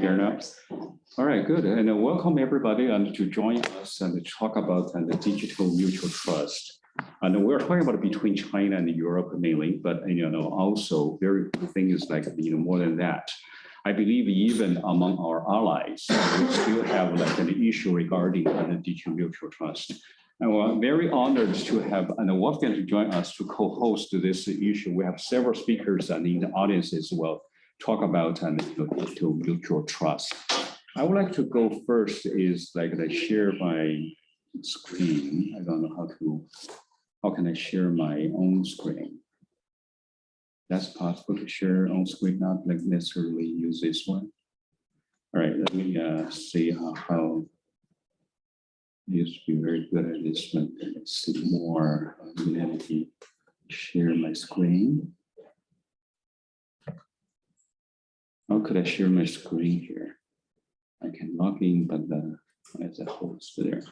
hear now? All right, good. And welcome everybody and to join us and to talk about the digital mutual trust. And we're talking about between China and Europe mainly, but also very good things like more than that. I believe even among our allies, we still have like an issue regarding the digital mutual trust. And we're very honored to have Wolfgang to join us to co-host this issue. We have several speakers and in the audience as well talk about digital mutual trust. I would like to go first is like I share my screen. I don't know how can I share my own screen? That's possible to share on screen, not like necessarily use this one. All right, let me see how used to be very good at this one. Let's see more. Let me share my screen. How could I share my screen here? I can log in, but as a host there.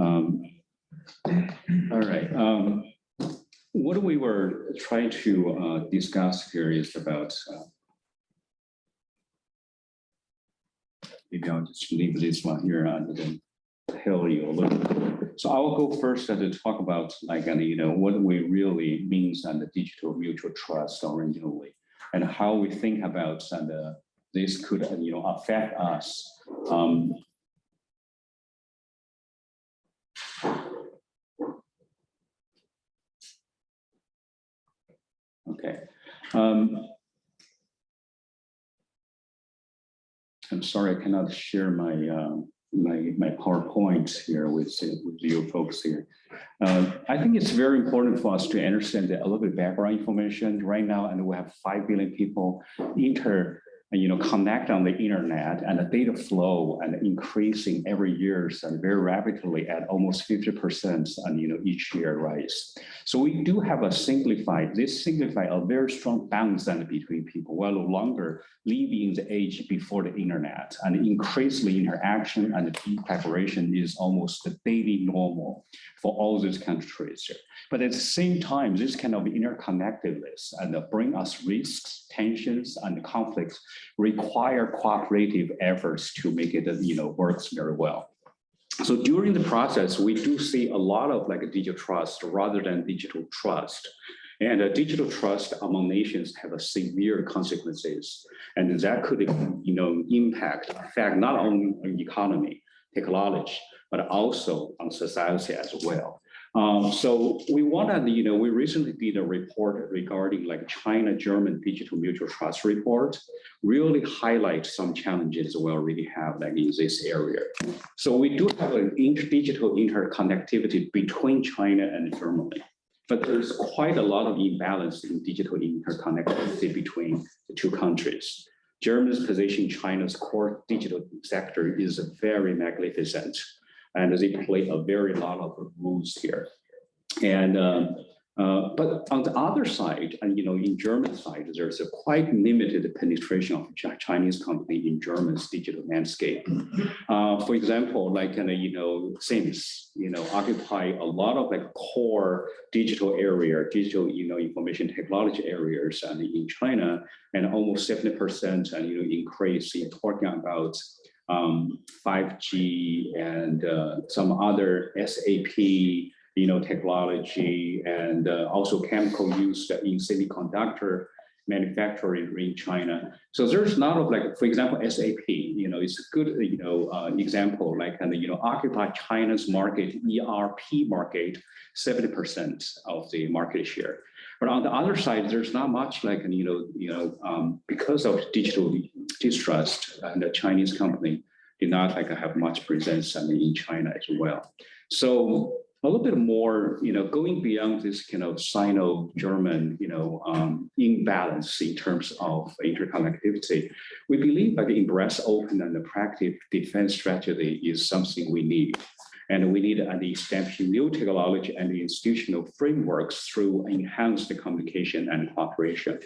All right. What we were trying to discuss here is about. Maybe I'll just leave this one here and then tell you a little bit. So I will go first to talk about like what we really means on the digital mutual trust originally, and how we think about and this could affect us. Okay. I'm sorry, I cannot share my my PowerPoint here with you folks here. I think it's very important for us to understand a little bit background information right now, and we have 5 billion people connect on the internet, and the data flow and increasing every year and very rapidly at almost 50% and each year rise. So we do have a simplify a very strong balance between people while no longer living in the age before the internet, and increasingly interaction and deep collaboration is almost the daily normal for all these countries here. But at the same time, this kind of interconnectedness and bring us risks, tensions, and conflicts require cooperative efforts to make it works very well. So during the process, we do see a lot of like digital trust rather than digital trust. And digital trust among nations have a severe consequences, and that could affect not only on economy, technology, but also on society as well. So we wanted, we recently did a report regarding like China-German digital mutual trust report, really highlight some challenges we already have like in this area. So we do have an digital interconnectivity between China and Germany, but there's quite a lot of imbalance in digital interconnectivity between the two countries. Germany's position in China's core digital sector is very magnificent, and they play a very lot of rules here. And but on the other side, and in German side, there's a quite limited penetration of Chinese company in German's digital landscape. For example, like SIMS, occupy a lot of like core digital area, digital information technology areas, and in China, and almost 70% and increase in talking about 5G and some other SAP technology, and also chemical use in semiconductor manufacturing in China. So there's a lot of like, for example, SAP, it's a good example, like occupy China's market, ERP market, 70% of the market share. But on the other side, there's not much like because of digital distrust, and the Chinese company did not have much presence in China as well. So a little bit more, going beyond this kind of Sino-German, imbalance in terms of interconnectivity, we believe that the embrace open and the proactive defense strategy is something we need. And we need an establishing new technology and institutional frameworks through enhanced communication and cooperation,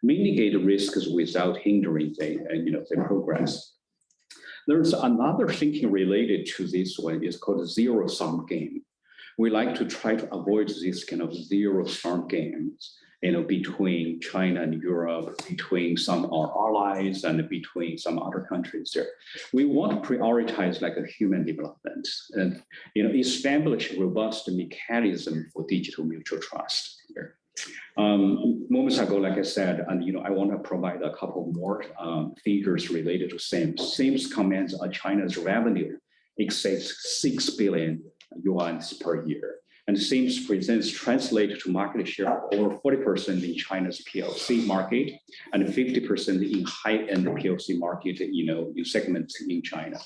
mitigate risks without hindering the progress. There's another thinking related to this one is called zero-sum game. We like to try to avoid this kind of zero-sum games. between China and Europe, between some of our allies and between some other countries there. We want to prioritize like a human development and, establish a robust mechanism for digital mutual trust here. Moments ago, like I said, and I want to provide a couple more figures related to SIMS. SIMS commands China's revenue exceeds 6 billion yuan per year. And SIMS presents translated to market share of over 40% in China's PLC market and 50% in high-end PLC market, in segments in China.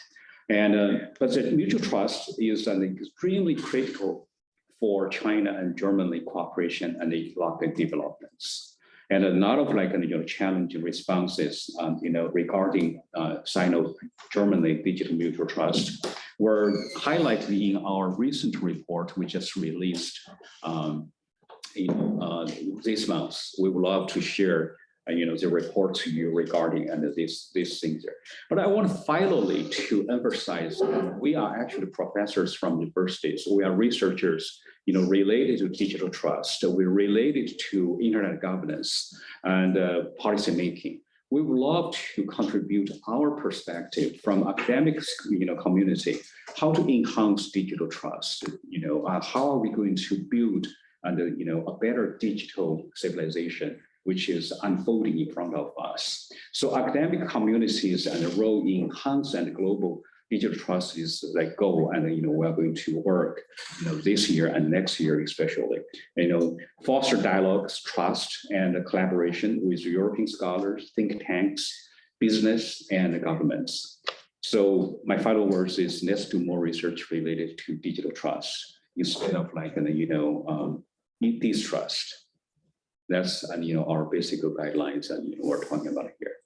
And but the mutual trust is an extremely critical for China and Germany cooperation and economic developments. And a lot of challenging responses, regarding Sino-Germany digital mutual trust were highlighted in our recent report, we just released this month. We would love to share the report to you regarding these things there. But I want finally to emphasize we are actually professors from universities. We are researchers, related to digital trust. We're related to internet governance and policy making. We would love to contribute our perspective from academics, community, how to enhance digital trust. How are we going to build a better digital civilization, which is unfolding in front of us. So academic communities and the role in enhance and global digital trust is like goal, and we're going to work this year and next year especially, foster dialogues, trust, and collaboration with European scholars, think tanks, business, and governments. So my final words is let's do more research related to digital trust instead of distrust. That's our basic guidelines and we're talking about here.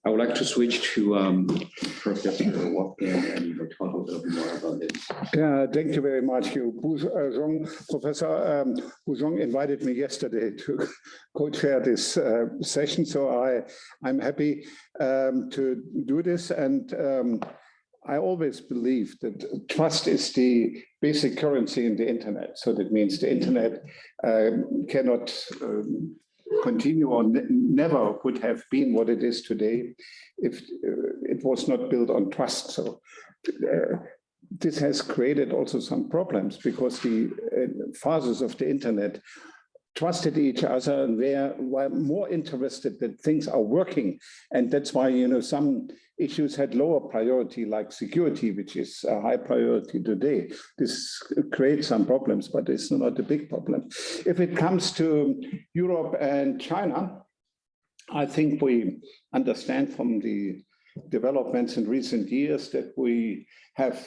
I would like to switch to Professor Wolfgang and talk a little bit more about this. Yeah, thank you very much. Professor Buzong invited me yesterday to co-chair this session, so I'm happy to do this. And I always believe that trust is the basic currency in the internet. So that means the internet cannot continue or never would have been what it is today if it was not built on trust. So this has created also some problems because the fathers of the internet trusted each other and were more interested that things are working. And that's why, some issues had lower priority like security, which is a high priority today. This creates some problems, but it's not a big problem. If it comes to Europe and China, I think we understand from the developments in recent years that we have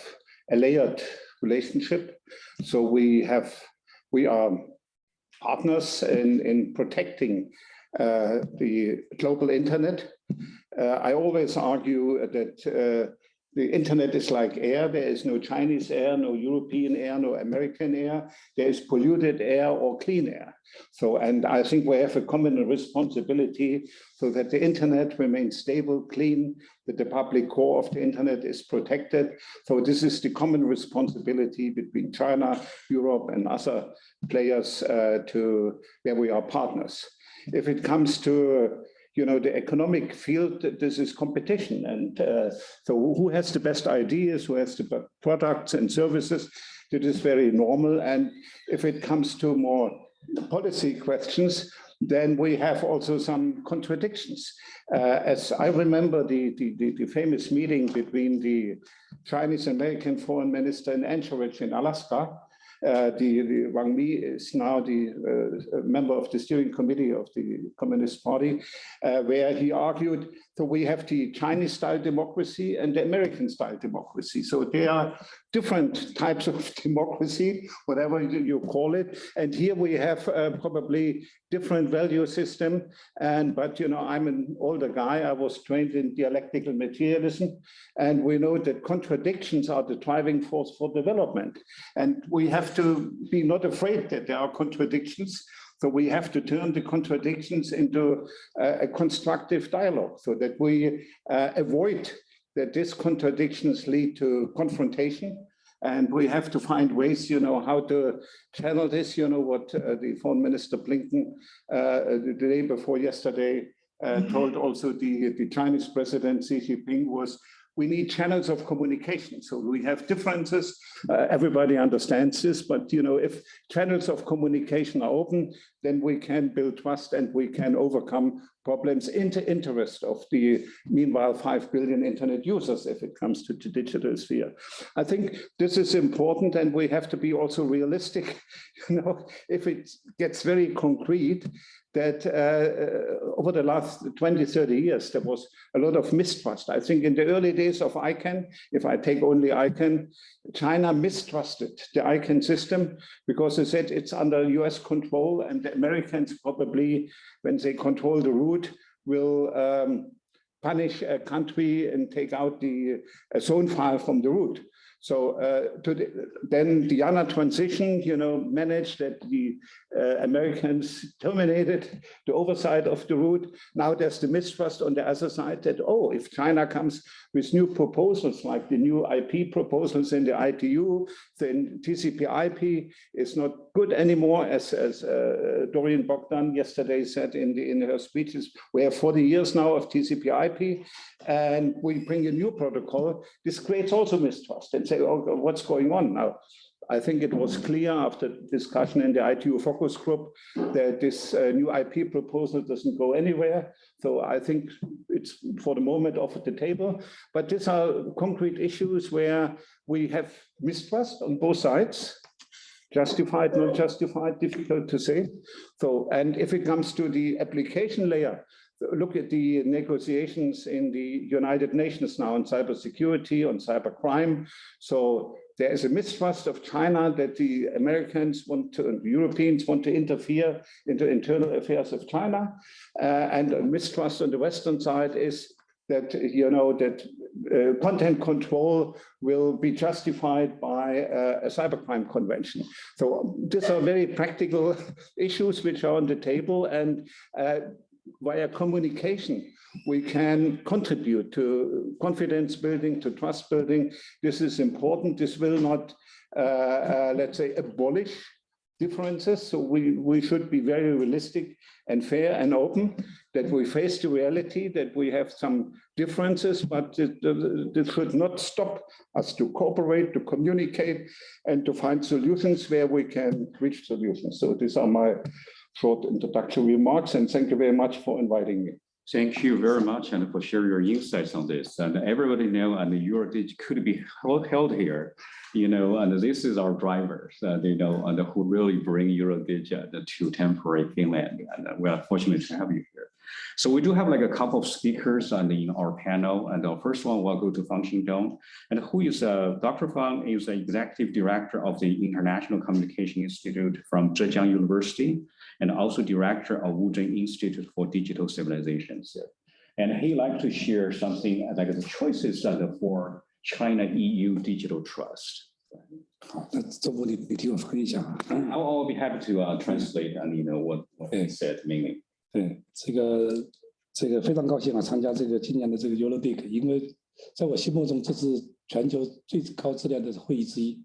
a layered relationship. So we are partners in protecting the global internet. I always argue that the internet is like air. There is no Chinese air, no European air, no American air. There is polluted air or clean air. So, and I think we have a common responsibility so that the internet remains stable, clean, that the public core of the internet is protected. So this is the common responsibility between China, Europe, and other players where we are partners. If it comes to the economic field, this is competition. And so who has the best ideas, who has the products and services, that is very normal. And if it comes to more policy questions, then we have also some contradictions. As I remember the famous meeting between the Chinese-American foreign minister in Anchorage in Alaska. The Wang Mi is now the member of the steering committee of the Communist Party, where he argued that we have the Chinese-style democracy and the American-style democracy. So they are different types of democracy, whatever you call it. And here we have probably different value system. But I'm an older guy. I was trained in dialectical materialism, and we know that contradictions are the driving force for development. And we have to be not afraid that there are contradictions. So we have to turn the contradictions into a constructive dialogue so that we avoid that these contradictions lead to confrontation And we have to find ways, how to channel this, what the Foreign Minister Blinken the day before yesterday told also the Chinese President Xi Jinping was, we need channels of communication. So we have differences. Everybody understands this, but if channels of communication are open, then we can build trust and we can overcome problems in the interest of the, meanwhile, 5 billion internet users if it comes to the digital sphere. I think this is important, and we have to be also realistic. If it gets very concrete, that over the last 20, 30 years, there was a lot of mistrust. I think in the early days of ICANN, if I take only ICANN, China mistrusted the ICANN system because they said it's under US control, and the Americans probably, when they control the root, will punish a country and take out the zone file from the root. So then the Yana transition, managed that the Americans terminated the oversight of the root. Now there's the mistrust on the other side that, oh, if China comes with new proposals like the new IP proposals in the ITU, then TCP/IP is not good anymore, as Dorian Bogdan yesterday said in her speeches. We have 40 years now of TCP/IP, and we bring a new protocol. This creates also mistrust and say, oh, what's going on now? I think it was clear after discussion in the ITU focus group that this new IP proposal doesn't go anywhere. So I think it's for the moment off the table. But these are concrete issues where we have mistrust on both sides. Justified, not justified, difficult to say. So, and if it comes to the application layer, look at the negotiations in the United Nations now on cybersecurity, on cybercrime. So there is a mistrust of China that the Americans want to, and the Europeans want to interfere in the internal affairs of China. And a mistrust on the Western side is that, that content control will be justified by a cybercrime convention. So these are very practical issues which are on the table, and via communication, we can contribute to confidence building, to trust building. This is important. This will not, let's say, abolish differences. So we should be very realistic and fair and open, that we face the reality that we have some differences, but this should not stop us to cooperate, to communicate, and to find solutions where we can reach solutions. So these are my short introductory remarks, and thank you very much for inviting me. Thank you very much, and for sharing your insights on this. And everybody know, and EuroDIG could be held here, and this is our drivers, and who really bring EuroDIG to temporary Finland, and we are fortunate to have you here. So we do have like a couple of speakers in our panel, and the first one will go to Fang Xingdong, and who is Dr. Fang is the executive director of the International Communication Institute from Zhejiang University, and also director of Wuzhen Institute for Digital Civilizations. And he likes to share something like the choices for China-EU digital trust. I'll be happy to translate and what he said mainly. 对，这个非常高兴参加今年的EuroDIG，因为在我心目中这是全球最高质量的会议之一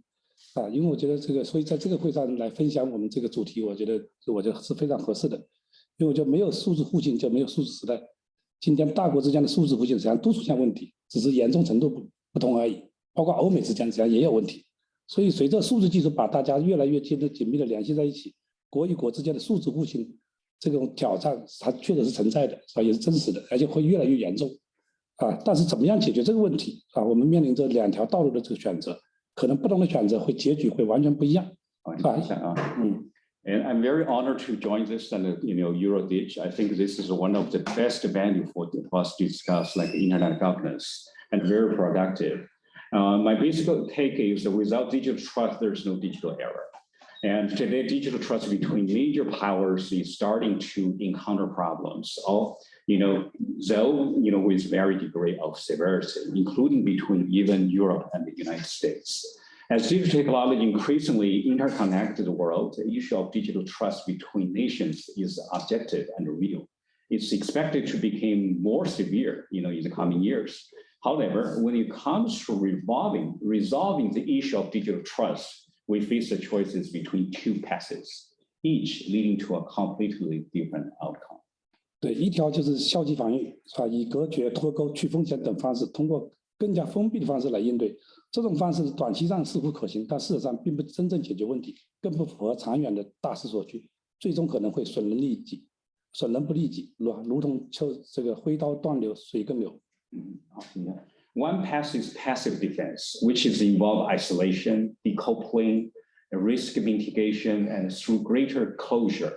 因为我觉得所以在这个会上来分享我们这个主题，我觉得是非常合适的，因为我觉得没有数字互信就没有数字时代。今天大国之间的数字互信实际上都出现问题，只是严重程度不同而已，包括欧美之间实际上也有问题。所以随着数字技术把大家越来越紧密的联系在一起，国与国之间的数字互信这种挑战它确实是存在的，也是真实的，而且会越来越严重但是怎么样解决这个问题我们面临着两条道路的这个选择，可能不同的选择结局会完全不一样And I'm very honored to join this EuroDIG. I think this is one of the best venue for us to discuss like internet governance, and very productive. My basic take is that without digital trust, there's no digital era. And today, digital trust between major powers is starting to encounter problems. Though with very degree of severity, including between even Europe and the United States. As digital technology increasingly interconnected the world, the issue of digital trust between nations is objective and real. It's expected to become more severe, in the coming years. However, when it comes to resolving the issue of digital trust, we face the choices between two paths, each leading to a completely different outcome. 对，一条就是消极防御，是吧？以隔绝、脱钩、去风险等方式，通过更加封闭的方式来应对。这种方式短期上似乎可行，但事实上并不真正解决问题，更不符合长远的大势所趋，最终可能会损人不利己，如同这个挥刀断流，水更流。One path is passive defense, which is involve isolation, decoupling, risk mitigation, and through greater closure.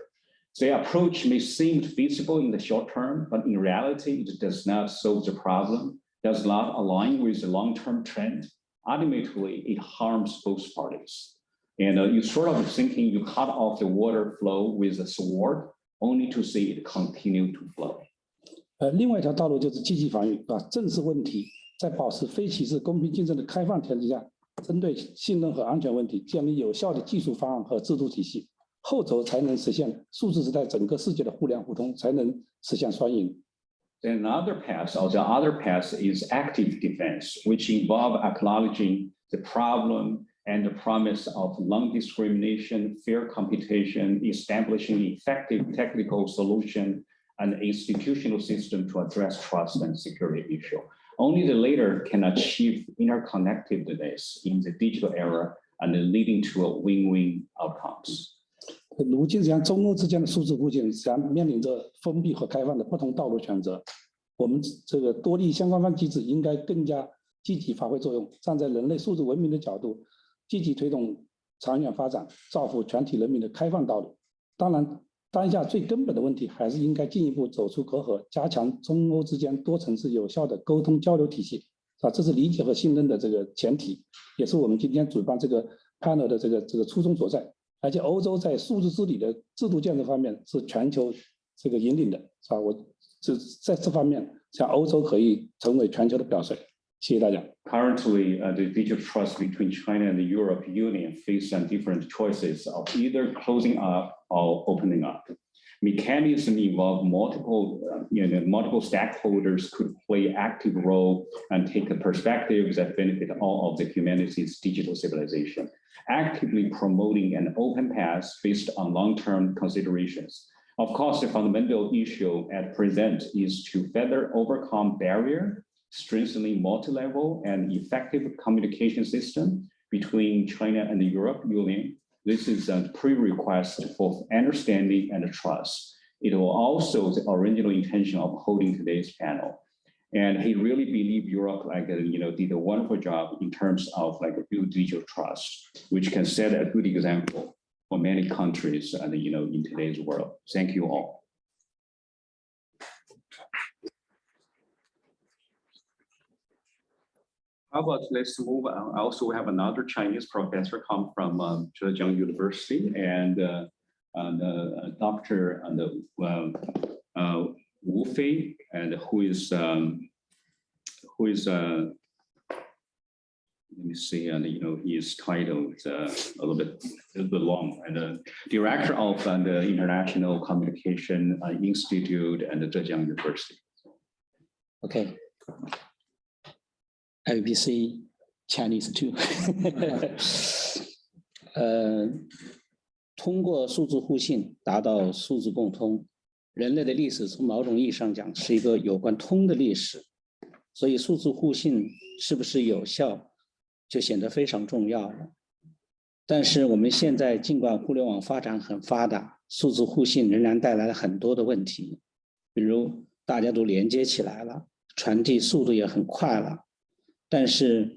The approach may seem feasible in the short term, but in reality, it does not solve the problem, does not align with the long-term trend. Ultimately, it harms both parties. And you sort of thinking you cut off the water flow with a sword, only to see it continue to flow. 另外一条道路就是积极防御，正视问题，在保持非歧视、公平竞争的开放前提下，针对信任和安全问题，建立有效的技术方案和制度体系，后者才能实现数字时代整个世界的互联互通，才能实现双赢。Another path, or the other path, is active defense, which involve acknowledging the problem and the promise of non-discrimination, fair competition, establishing effective technical solution and institutional system to address trust and security issue. Only the latter can achieve interconnectedness in the digital era and leading to a win-win outcomes. 如今，中欧之间的数字互信面临着封闭和开放的不同道路选择。我们这个多利相关方机制应该更加积极发挥作用，站在人类数字文明的角度，积极推动长远发展，造福全体人民的开放道路。当然，当下最根本的问题还是应该进一步走出隔阂，加强中欧之间多层次有效的沟通交流体系，这是理解和信任的这个前提，也是我们今天主办这个 panel 的这个初衷所在。而且欧洲在数字治理的制度建设方面是全球这个引领的，是吧？在这方面，像欧洲可以成为全球的表率。谢谢大家。Currently, the digital trust between China and the European Union face some different choices of either closing up or opening up. Mechanisms involve multiple stakeholders could play active role and take a perspective that benefit all of the humanity's digital civilization, actively promoting an open path based on long-term considerations. Of course, the fundamental issue at present is to further overcome barrier, strengthening multi-level and effective communication system between China and the European Union. This is a prerequisite for understanding and trust. It will also the original intention of holding today's panel. And he really believed Europe did a wonderful job in terms of build digital trust, which can set a good example for many countries and in today's world. Thank you all. How about let's move on. Also, we have another Chinese professor come from Zhejiang University and Dr. Wu Fei, and who is let me see, and he is titled a little bit long, and director of the International Communication Institute and the Zhejiang University. Okay. I will say Chinese too. 通过数字互信达到数字共通，人类的历史从某种意义上讲是一个有关通的历史，所以数字互信是不是有效，就显得非常重要了。但是我们现在尽管互联网发展很发达，数字互信仍然带来了很多的问题，比如大家都连接起来了，传递速度也很快了。但是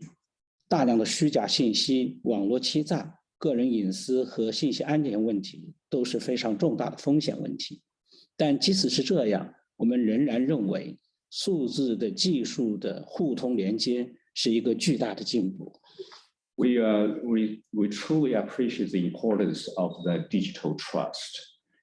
大量的虚假信息、网络欺诈、个人隐私和信息安全问题都是非常重大的风险问题。但即使是这样，我们仍然认为数字的技术的互通连接是一个巨大的进步。We truly appreciate the importance of the digital trust.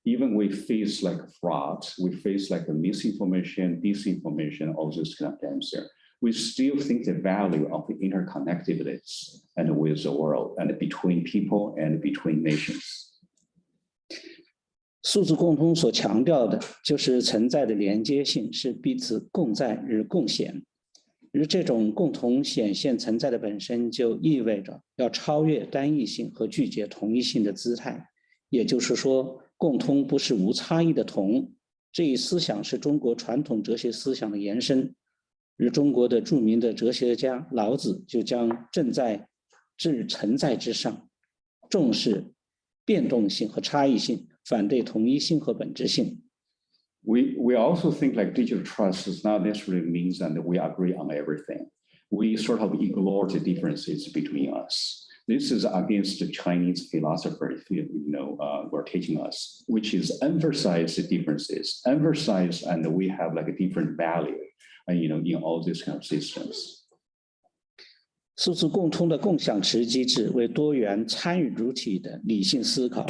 Even we face fraud, we face misinformation, disinformation, all those kind of things there. We still think the value of the interconnectedness and with the world and between people and between nations. 数字共通所强调的就是存在的连接性是彼此共在与共显。而这种共同显现存在的本身就意味着要超越单一性和拒绝同一性的姿态，也就是说，共通不是无差异的同。这一思想是中国传统哲学思想的延伸，而中国的著名的哲学家老子就将正在至存在之上，重视变动性和差异性，反对统一性和本质性。We also think like digital trust does not necessarily mean that we agree on everything. We sort of ignore the differences between us. This is against the Chinese philosopher, were teaching us, which is emphasize the differences, emphasize, and we have like a different value, in all these kind of systems. 数字共通的共享池机制为多元参与主体的理性思考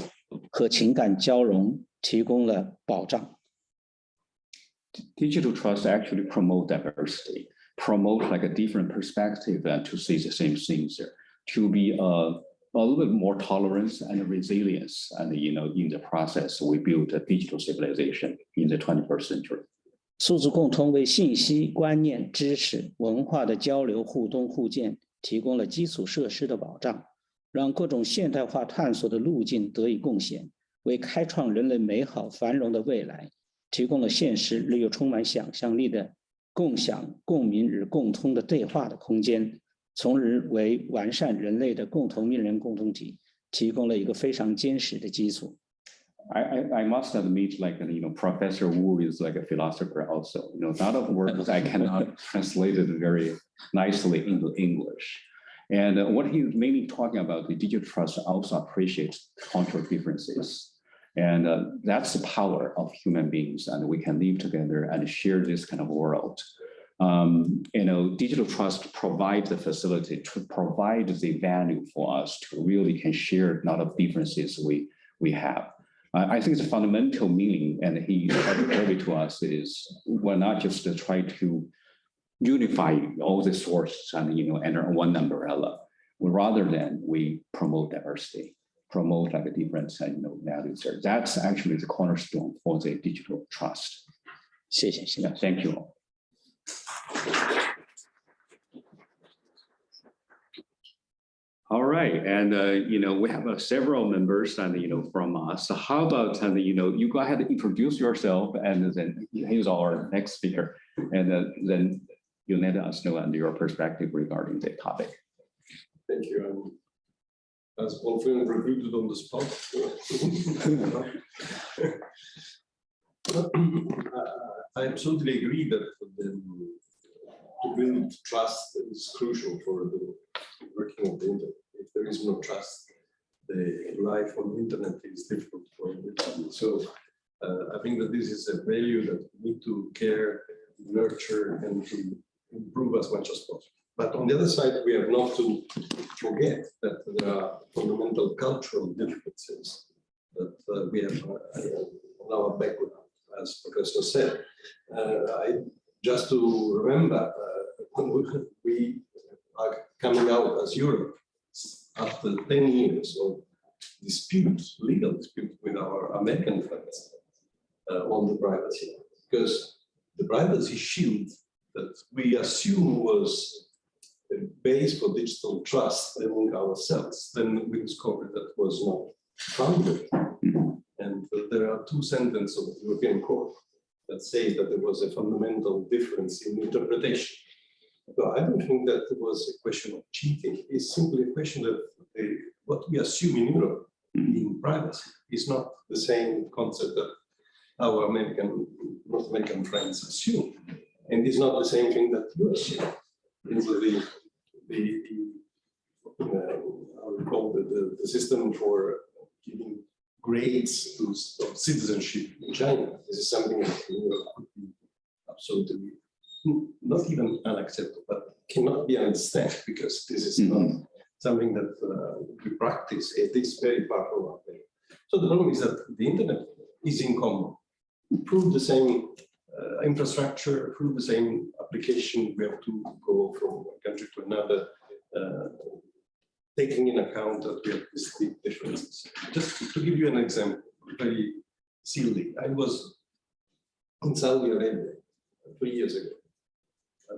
和情感交融提供了保障。Digital trust actually promote diversity, promote like a different perspective and to see the same things, to be a little bit more tolerance and resilience. And, in the process, we built a digital civilization in the 21st century. 数字共通为信息、观念、知识、文化的交流、互动、互鉴提供了基础设施的保障，让各种现代化探索的路径得以贡献，为开创人类美好繁荣的未来提供了现实而又充满想象力的共享、共鸣与共通的对话的空间，从而为完善人类的共同命人共同体提供了一个非常坚实的基础。I must admit, like, Professor Wu is like a philosopher also. A lot of words I cannot translate it very nicely into English. And what he's mainly talking about, the digital trust also appreciates cultural differences. And that's the power of human beings, and we can live together and share this kind of world. Digital trust provides the facility to provide the value for us to really can share a lot of differences we have. I think the fundamental meaning, and he tried to us, is we're not just to try to unify all the sources and under one umbrella, rather than we promote diversity, promote like a difference and values there. That's actually the cornerstone for the digital trust. 谢谢。Yeah, thank you. All right, and we have several members and from us. So how about you go ahead and introduce yourself, and then here's our next speaker, and then you let us know and your perspective regarding the topic. Thank you. As often recruited on the spot. I absolutely agree that to build trust is crucial for the working of the internet. If there is no trust, the life on the internet is difficult for everybody. So I think that this is a value that we need to care, nurture, and to improve as much as possible. But on the other side, we have not to forget that there are fundamental cultural differences that we have on our background, as Professor said. Just to remember, when we are coming out as Europe, after 10 years of disputes, legal disputes with our American friends on the privacy, because the privacy shield that we assume was a base for digital trust among ourselves, then we discovered that was not founded. And there are two sentences of the European Court that say that there was a fundamental difference in interpretation. So I don't think that it was a question of cheating. It's simply a question of what we assume in Europe in privacy is not the same concept that our North American friends assume. And it's not the same thing that you assume. The system for giving grades of citizenship in China. This is something that could be absolutely not even unacceptable, but cannot be understood, because this is not something that we practice. It is very powerful out there. So the problem is that the internet is in common. Through the same infrastructure, through the same application, we have to go from one country to another, taking in account that we have these differences. Just to give you an example, very silly, I was in Saudi Arabia 3 years ago.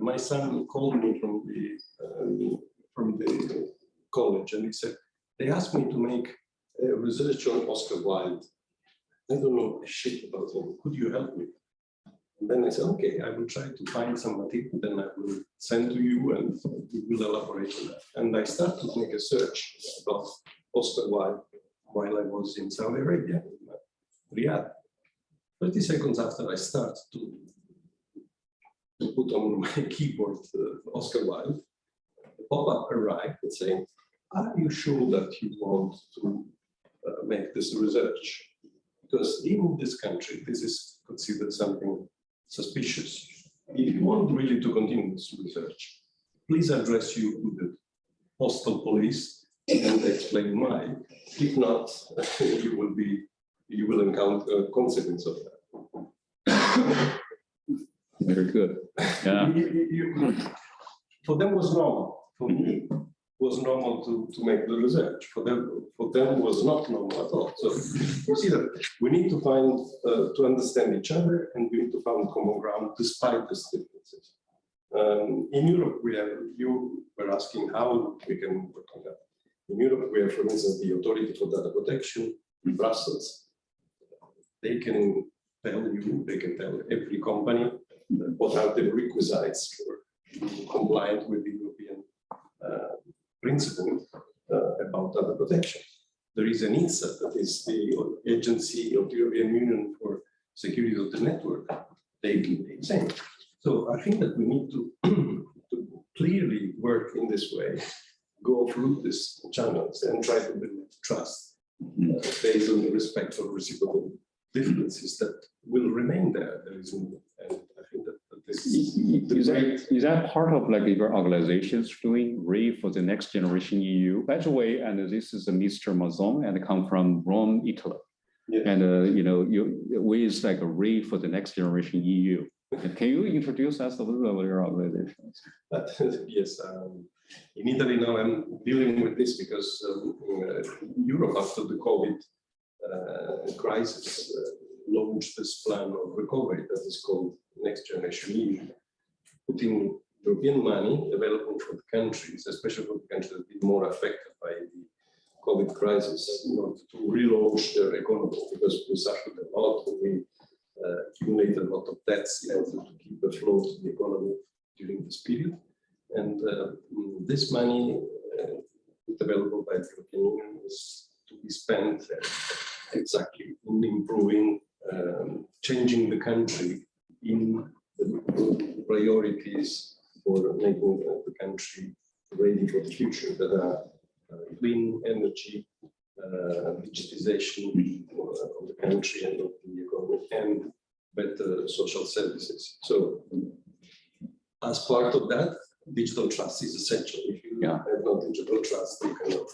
my son called me from the college, and he said, they asked me to make research on Oscar Wilde. I don't know shit about him. Could you help me? And then I said, okay, I will try to find some material, then I will send to you and we will elaborate on that. And I started to make a search about Oscar Wilde while I was in Saudi Arabia, in Riyadh. 30 seconds after I start to put on my keyboard Oscar Wilde, the pop-up arrived and saying, are you sure that you want to make this research? Because in this country, this is considered something suspicious. If you want really to continue this research, please address you to the postal police and explain why. If not, you will encounter consequence of that. Very good. Yeah. For them was normal. For me, was normal to make the research. For them was not normal at all. So you see that we need to find to understand each other, and we need to find common ground despite these differences. In Europe, you were asking how we can work on that. In Europe, we have, for instance, the Authority for Data Protection in Brussels. They can tell you, they can tell every company what are the requisites for compliant with the European principle about data protection. There is an ENISA, that is the Agency of the European Union for Security of the Network. They do the same. So I think that we need to clearly work in this way, go through these channels and try to build trust based on the respect for reciprocal differences that will remain there. There is, and I think that this is that part of like your organization's doing RE for the next generation EU? By the way, and this is Mr. Mazzon, and come from Rome, Italy. Yeah. And we is like a RE for the next generation EU. Can you introduce us a little bit about your organization? Yes, in Italy now I'm dealing with this because Europe, after the COVID crisis, launched this plan of recovery that is called Next Generation EU, putting European money available for the countries, especially for the countries that have been more affected by the COVID crisis, in order to relaunch their economy, because we suffered a lot, we accumulated a lot of debts in order to keep afloat the economy during this period. And this money available by the European Union is to be spent exactly in improving, changing the country in the priorities for making the country ready for the future, that are clean energy, digitization of the country and of the economy, and better social services. So as part of that, digital trust is essential. If you have no digital trust, you cannot.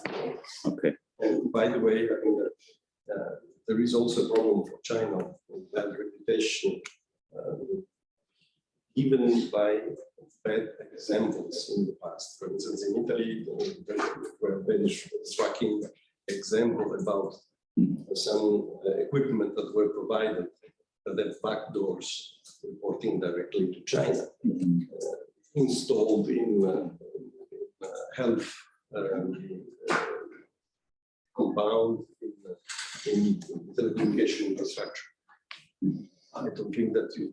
Okay. And by the way, I think that there is also a problem for China with bad reputation, given by bad examples in the past. For instance, in Italy, there were very striking examples about some equipment that were provided that had backdoors reporting directly to China, installed in health compound in telecommunication infrastructure. I don't think that you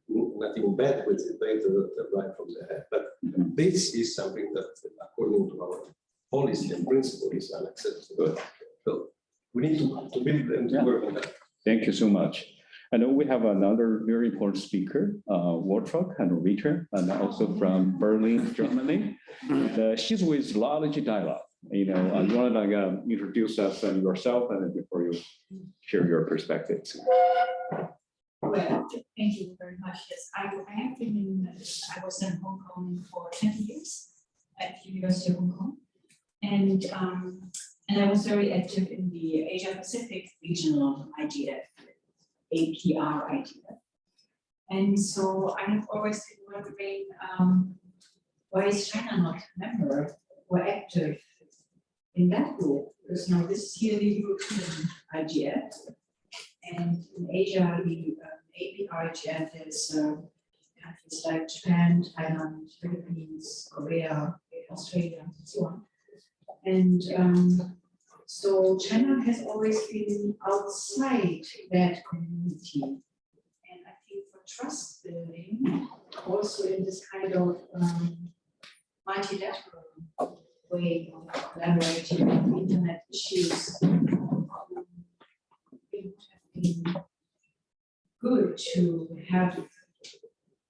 do nothing bad with the data that arrive from the head, but this is something that, according to our policy and principle, is unacceptable. So we need to build and to work on that. Thank you so much. And we have another very important speaker, Wartrock and Rita, and also from Berlin, Germany. She's with Large Dialogue. You want to introduce us and yourself, and before you share your perspectives. Well, thank you very much. Yes, I have been I was in Hong Kong for 20 years at the University of Hong Kong, and I was very active in the Asia Pacific regional IGF, APR IGF, and so I have always been wondering why is China not a member or active in that group? Because now this is here the European IGF. And in Asia, the APR IGF is countries like Japan, Thailand, Philippines, Korea, Australia, and so on. And so China has always been outside that community. And I think for trust building, also in this kind of multilateral way of collaborating on internet issues, it would have been good to have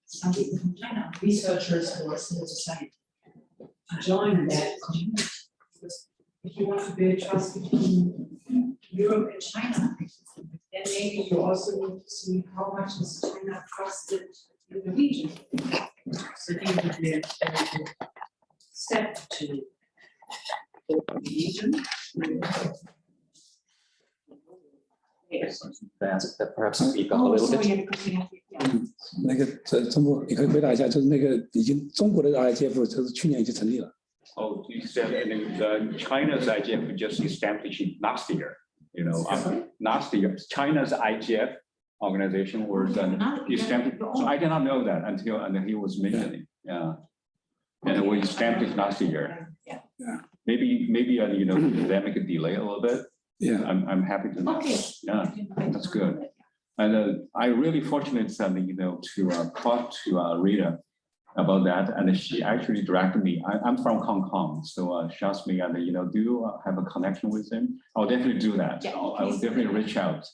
some people from China, researchers or civil society, to join that community. Because if you want to build trust between Europe and China, then maybe you also need to see how much is China trusted in the region. So it would be a very good step to the region. Yes. That perhaps speak up a Oh, little sorry, bit. yeah, because we have to, yeah. 那个中国，你可以回答一下，就是那个已经中国的 IGF 就是去年已经成立了。 Oh, you said China's IGF just established last year. You know, last year China's IGF organization was established. So I did not know that until he was mentioning. Yeah, and it was established last year. Yeah. Maybe you know, pandemic delay a little bit. Yeah. I'm happy to know. Okay. Yeah, that's good. And I really fortunate you know, to talk to Rita about that, and she actually directed me. I'm from Hong Kong, so she asked me, and you know, do you have a connection with him? I'll definitely do that. Yeah, I will definitely reach out,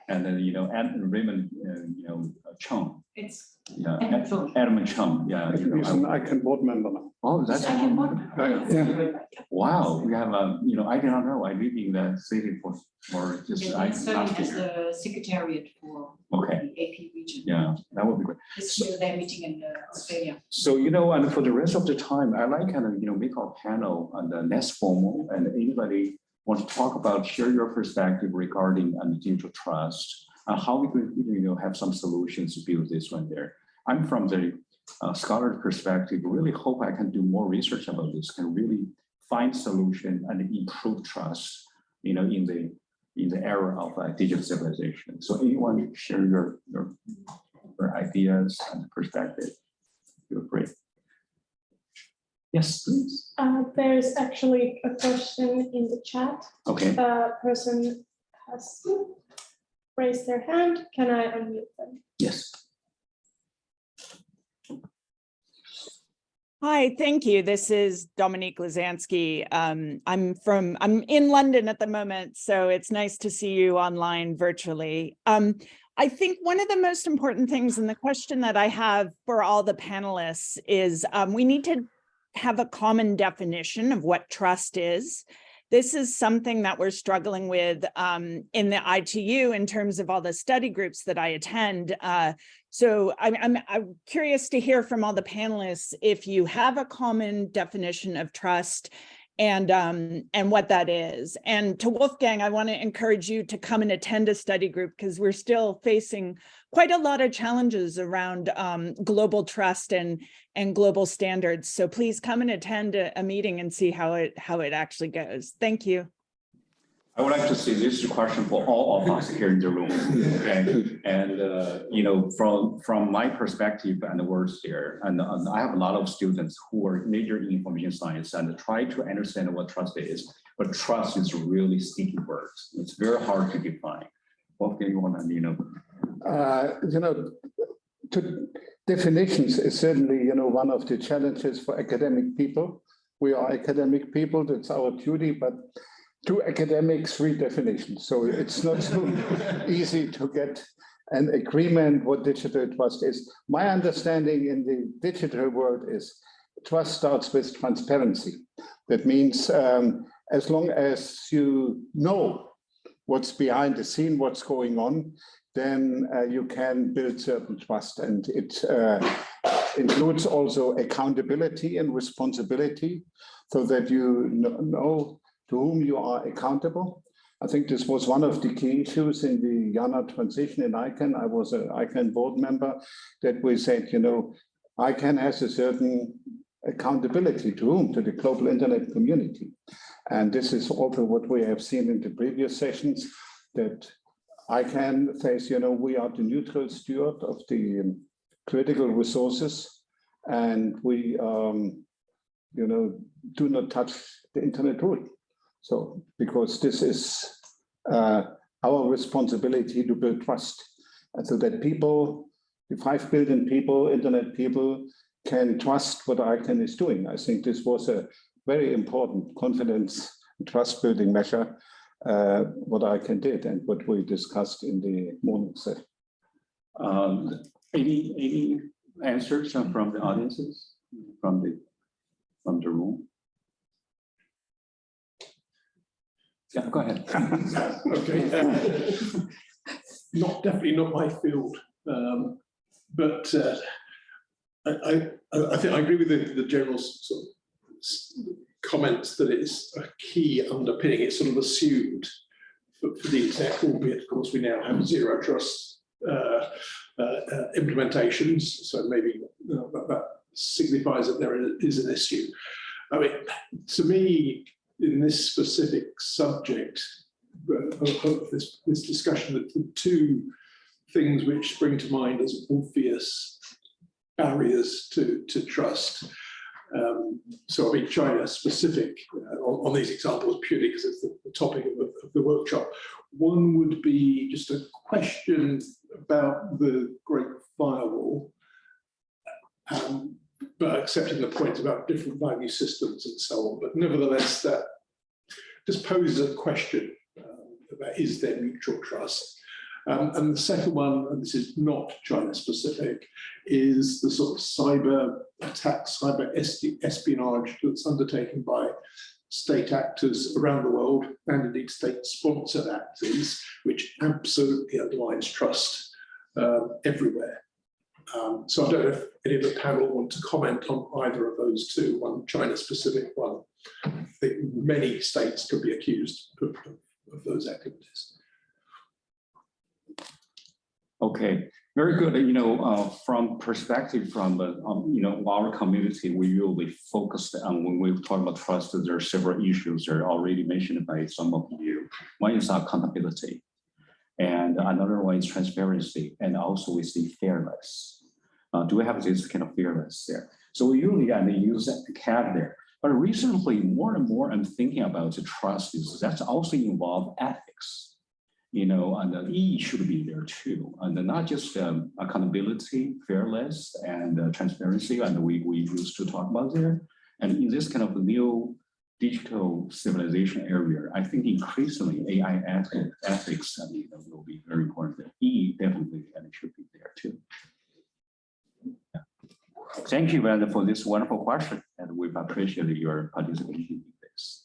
and then you know, Raymond, you know, Chung. It's Yeah, Edmund Edmund Chung. Yeah, you He's know, an ICANN board member now. oh, that's Yeah. wow. We have a, you know, I did not know. I live in the city for just serving last as year. the secretariat for Okay. the AP region. Yeah, that would be great. This year they're meeting in Australia. So, you know, and for the rest of the time, I like kind of, you know, make our panel on the less formal, and anybody want to talk about, share your perspective regarding digital trust, and how we could, you know, have some solutions to build this one there. I'm from the scholar perspective, really hope I can do more research about this, can really find solution and improve trust, you know, in the era of digital civilization. So anyone share your ideas and perspective, feel free. Yes, please. There's actually a question in the chat. Okay. The person has raised their hand. Can I unmute them? Yes. Hi, thank you. This is Dominique Lazansky. I'm in London at the moment, so it's nice to see you online virtually. I think one of the most important things, and the question that I have for all the panelists is we need to have a common definition of what trust is. This is something that we're struggling with in the ITU in terms of all the study groups that I attend. So I'm curious to hear from all the panelists if you have a common definition of trust and what that is. And to Wolfgang, I want to encourage you to come and attend a study group because we're still facing quite a lot of challenges around global trust and global standards. So please come and attend a meeting and see how it actually goes. Thank you. I would like to see this question for all of us here in the room. Okay? And you know, from my perspective and the words here, and I have a lot of students who are major in information science and try to understand what trust is, but trust is really sticky words. It's very hard to define. What do you want to, you know? You know, definitions is certainly, you know, one of the challenges for academic people. We are academic people, that's our duty, but to academics, read definitions. So it's not so easy to get an agreement what digital trust is. My understanding in the digital world is trust starts with transparency. That means as long as you know what's behind the scene, what's going on, then you can build certain trust. And it includes also accountability and responsibility so that you know to whom you are accountable. I think this was one of the key issues in the IANA transition in ICANN. I was an ICANN board member that we said, you know, ICANN has a certain accountability to whom? To the global internet community. And this is also what we have seen in the previous sessions, that ICANN says, you know, we are the neutral steward of the critical resources, and we, you know, do not touch the internet rule. So, because this is our responsibility to build trust, and so that people, the 5 billion people, internet people, can trust what ICANN is doing. I think this was a very important confidence and trust building measure, what ICANN did and what we discussed in the morning session. Any answers from the audiences, from the room? Yeah, go ahead. Okay. Definitely not my field, but I think I agree with the general sort of comments that it's a key underpinning. It's sort of assumed for the internet, albeit of course we now have zero trust implementations. So maybe that signifies that there is an issue. I mean, to me, in this specific subject of this discussion, the two things which spring to mind as obvious barriers to trust. So I mean, China specific on these examples purely because it's the topic of the workshop. One would be just a question about the Great Firewall, but accepting the point about different value systems and so on. But nevertheless, that just poses a question about is there mutual trust? And the second one, and this is not China specific, is the sort of cyber attacks, cyber espionage that's undertaken by state actors around the world, and indeed state-sponsored actors, which absolutely undermines trust everywhere. So I don't know if any of the panel want to comment on either of those two, one China-specific, one. I think many states could be accused of those activities. Okay, very good. You know, from perspective from you know, our community, we usually focused on when we talk about trust. There are several issues that are already mentioned by some of you. One is accountability, and another one is transparency, and also we see fairness. Do we have this kind of fairness there? So we usually use that CAD there. But recently, more and more, I'm thinking about the trust is that's also involve ethics. You know, and the E should be there too, and not just accountability, fairness, and transparency, and we used to talk about there. And in this kind of new digital civilization area, I think increasingly AI ethics will be very important. E definitely and it should be there too. Yeah. Thank you, Brandon, for this wonderful question, and we've appreciated your participation in this.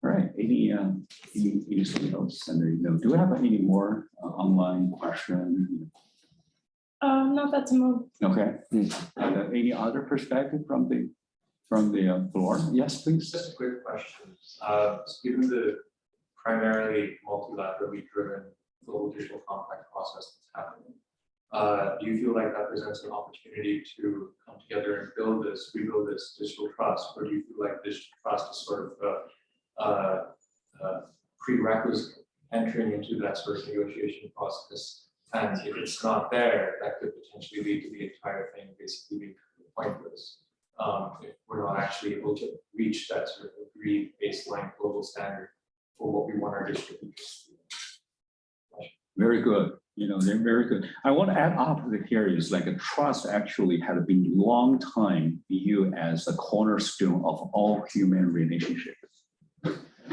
All right, anything else? And you know, do we have any more online question? Not at the moment. Okay. Any other perspective from the floor? Yes, please. Just a quick question. Given the primarily multilaterally driven global digital compact process that's happening, do you feel like that presents an opportunity to come together and rebuild this digital trust, or do you feel like digital trust is sort of prerequisite entering into that sort of negotiation process, and if it's not there, that could potentially lead to the entire thing basically being pointless if we're not actually able to reach that sort of agreed baseline global standard for what we want our digital to be. Very good. You know, they're very good. I want to add up here is like a trust actually had been long time viewed as a cornerstone of all human relationships.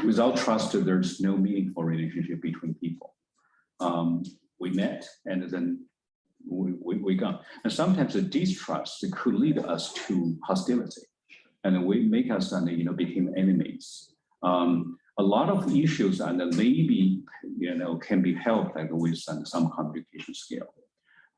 Without trust, there's no meaningful relationship between people. We met and then we got, and sometimes the distrust could lead us to hostility, and we make us became enemies. A lot of issues and maybe can be helped like with some communication skill.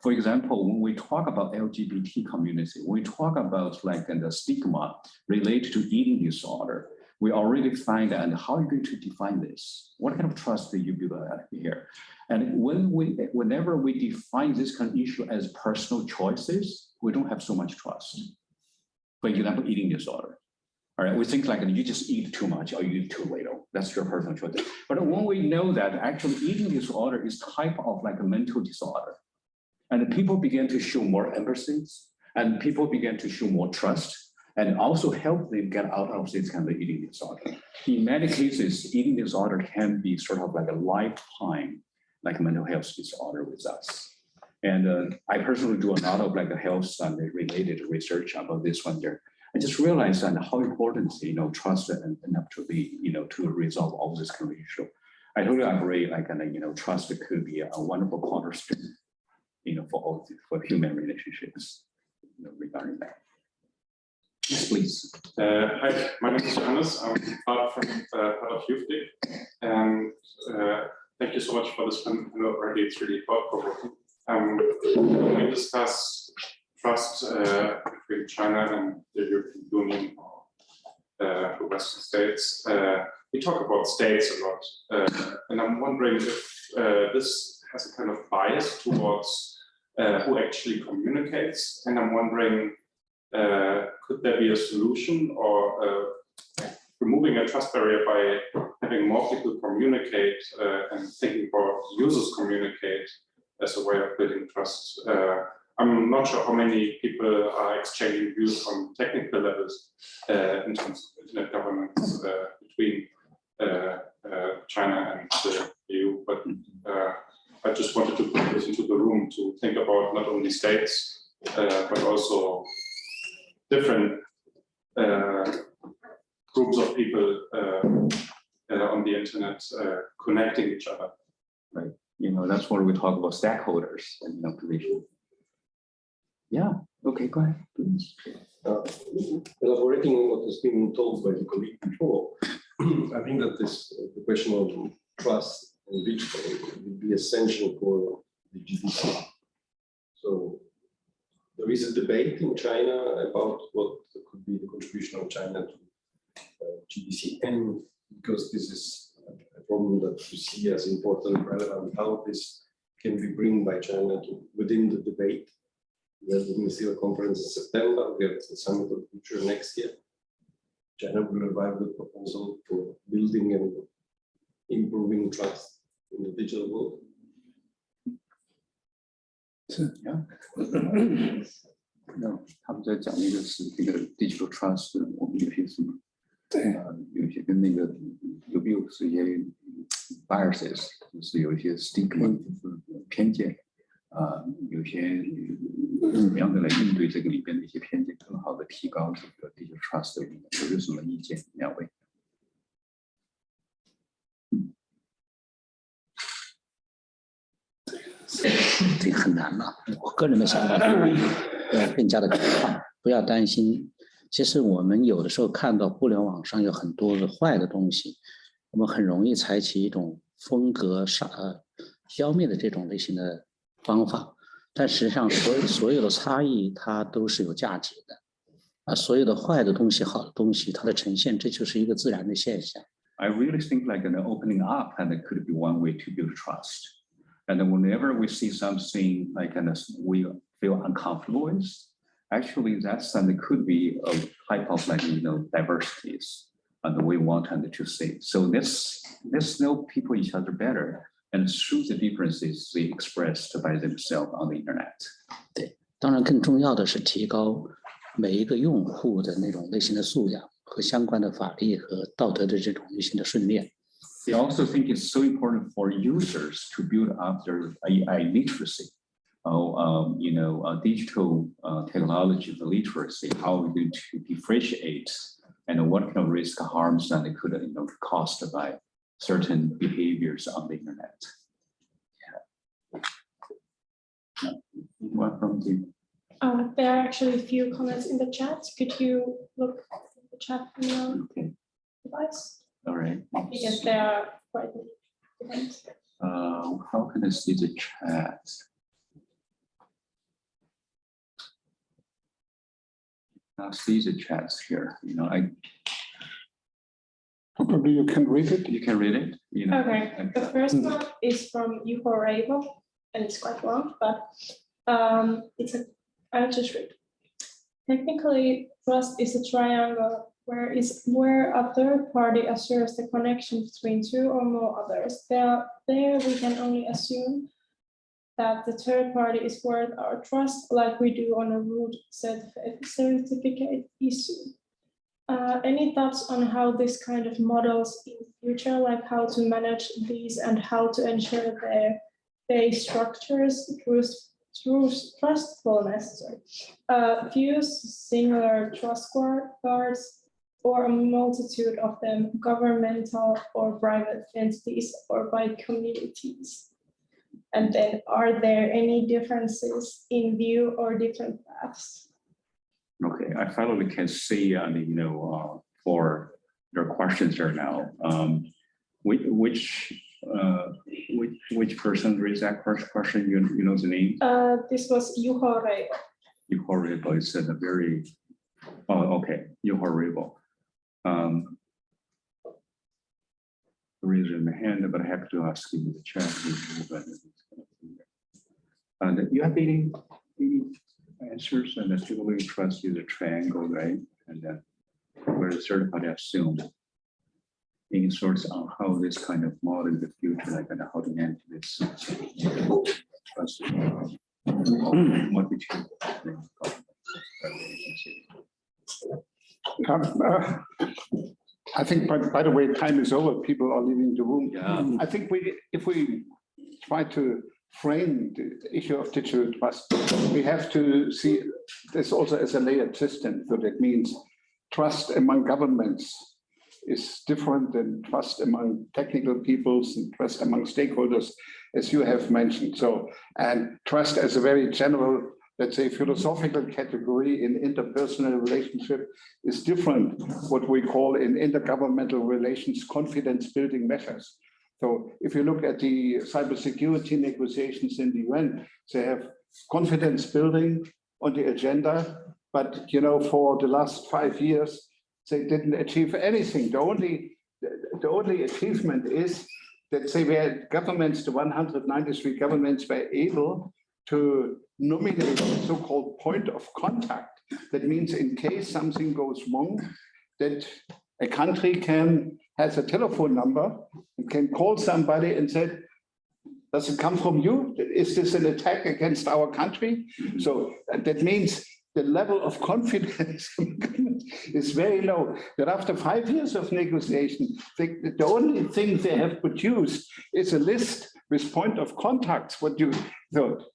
For example, when we talk about LGBT community, when we talk about like the stigma related to eating disorder, we already find and how are you going to define this? What kind of trust do you build here? And whenever we define this kind of issue as personal choices, we don't have so much trust. For example, eating disorder. All right, we think like you just eat too much or you eat too little. That's your personal choice. But when we know that actually eating disorder is type of like a mental disorder, And people began to show more empathy, and people began to show more trust, and also help them get out of this kind of eating disorder. In many cases, eating disorder can be sort of like a lifetime, like mental health disorder with us. And I personally do a lot of like health and related research about this one there. I just realized and how important, trust and enough to be, to resolve all this kind of issue. I totally agree, like, trust could be a wonderful cornerstone, for human relationships, regarding that. Yes, please. Hi, my name is Johannes. I'm part of EuroDIG, and thank you so much for this panel already. It's really thought-provoking. We discuss trust between China and the European Union or the Western states. We talk about states a lot, and I'm wondering if this has a kind of bias towards who actually communicates, and I'm wondering, could there be a solution or removing a trust barrier by having more people communicate and thinking about users communicate as a way of building trust? I'm not sure how many people are exchanging views on technical levels in terms of internet governance between China and the EU, but I just wanted to put this into the room to think about not only states, but also different groups of people on the internet connecting each other. Right. That's where we talk about stakeholders and position. Yeah. Okay. Go ahead, please. Elaborating on what has been told by the colleague before, I think that the question of trust and digital will be essential for the GDP. So there is a debate in China about what could be the contribution of China to GDP, and because this is a problem that you see as important and relevant, how this can be brought by China to within the debate. We have the Ministerial Conference in September, we have the Summit of the Future next year. China will arrive with a proposal for building and improving trust in the digital world.他们在讲那个是这个 digital trust， 我们有些什么，有些跟那个有没有是一些 biases， 就是有一些 stigma， 就是偏见，有些怎么样的来应对这个里边的一些偏见，更好的提高这个 digital trust 的有什么意见？两位？这个很难嘛，我个人的想法要更加的可靠，不要担心。其实我们有的时候看到互联网上有很多的坏的东西，我们很容易采取一种风格消灭的这种类型的方法，但实际上所有的差异它都是有价值的，所有的坏的东西、好的东西，它的呈现，这就是一个自然的现象。I really think like an opening up and it could be one way to build trust. And then whenever we see something like we feel uncomfortable with, actually that's and it could be a type of like diversities and we want to see. So let's know people each other better and through the differences they expressed by themselves on the internet. 对，当然更重要的是提高每一个用户的那种类型的素养和相关的法律和道德的这种类型的训练。They also think it's so important for users to build up their AI literacy, digital technology literacy, how we're going to differentiate and what kind of risk harms that it could caused by certain behaviors on the internet. Yeah. What from the? There are actually a few comments in the chat. Could you look at the chat on your device? All right. Because they are quite different. How can I see the chat? I see the chats here. Probably you can read it. You can read it. Okay. The first one is from EuroDIG, and it's quite long, but I'll just read. Technically, trust is a triangle where a third party assures the connection between two or more others. There we can only assume that the third party is worth our trust, like we do on a root certificate issue. Any thoughts on how this kind of models in future, like how to manage these and how to ensure their base structures through trustfulness, fuse singular trust guards or a multitude of them, governmental or private entities or by communities? And then are there any differences in view or different paths? Okay, I finally can see, for your questions here now. Which person raised that first question? You know the name? This was Juho Reivo. Juho Reivo is a very, okay, Juho Reivo. Raising my hand, but I have to ask you in the chat. And you have any answers, and the single trust is a triangle, right? And then where the third party assumed any sorts on how this kind of model in the future, like and how to manage this trust. What we change. I think, by the way, time is over. People are leaving the room. Yeah. I think if we try to frame the issue of digital trust, we have to see this also as a layered system. So that means trust among governments is different than trust among technical peoples and trust among stakeholders, as you have mentioned. So, and trust as a very general, let's say, philosophical category in interpersonal relationship is different, what we call in intergovernmental relations, confidence building measures. So if you look at the cybersecurity negotiations in the UN, they have confidence building on the agenda, but for the last 5 years, they didn't achieve anything. The only achievement is that the 193 governments were able to nominate a so-called point of contact. That means in case something goes wrong, that a country has a telephone number and can call somebody and say, does it come from you? Is this an attack against our country? So that means the level of confidence is very low. That after 5 years of negotiation, the only thing they have produced is a list with point of contacts. So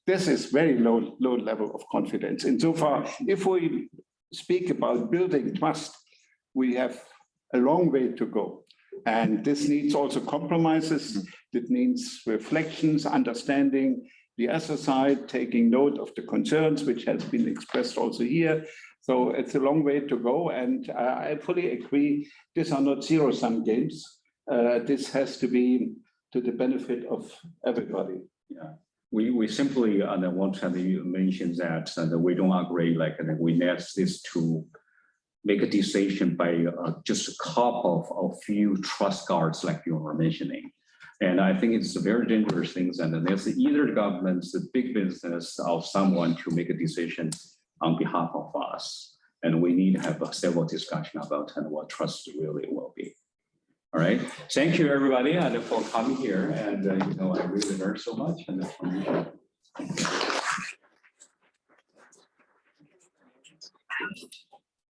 this is very low level of confidence. And so far, if we speak about building trust, we have a long way to go. And this needs also compromises. That means reflections, understanding the other side, taking note of the concerns, which has been expressed also here. So it's a long way to go. And I fully agree, these are not zero-sum games. This has to be to the benefit of everybody. Yeah. We simply want to mention that we don't agree, we need this to make a decision by just a couple of a few trust guards, like you were mentioning. And I think it's a very dangerous thing. And there's either the government's the big business of someone to make a decision on behalf of us. And we need to have a several discussion about what trust really will be. All right. Thank you, everybody, for coming here. And I really learned so much. And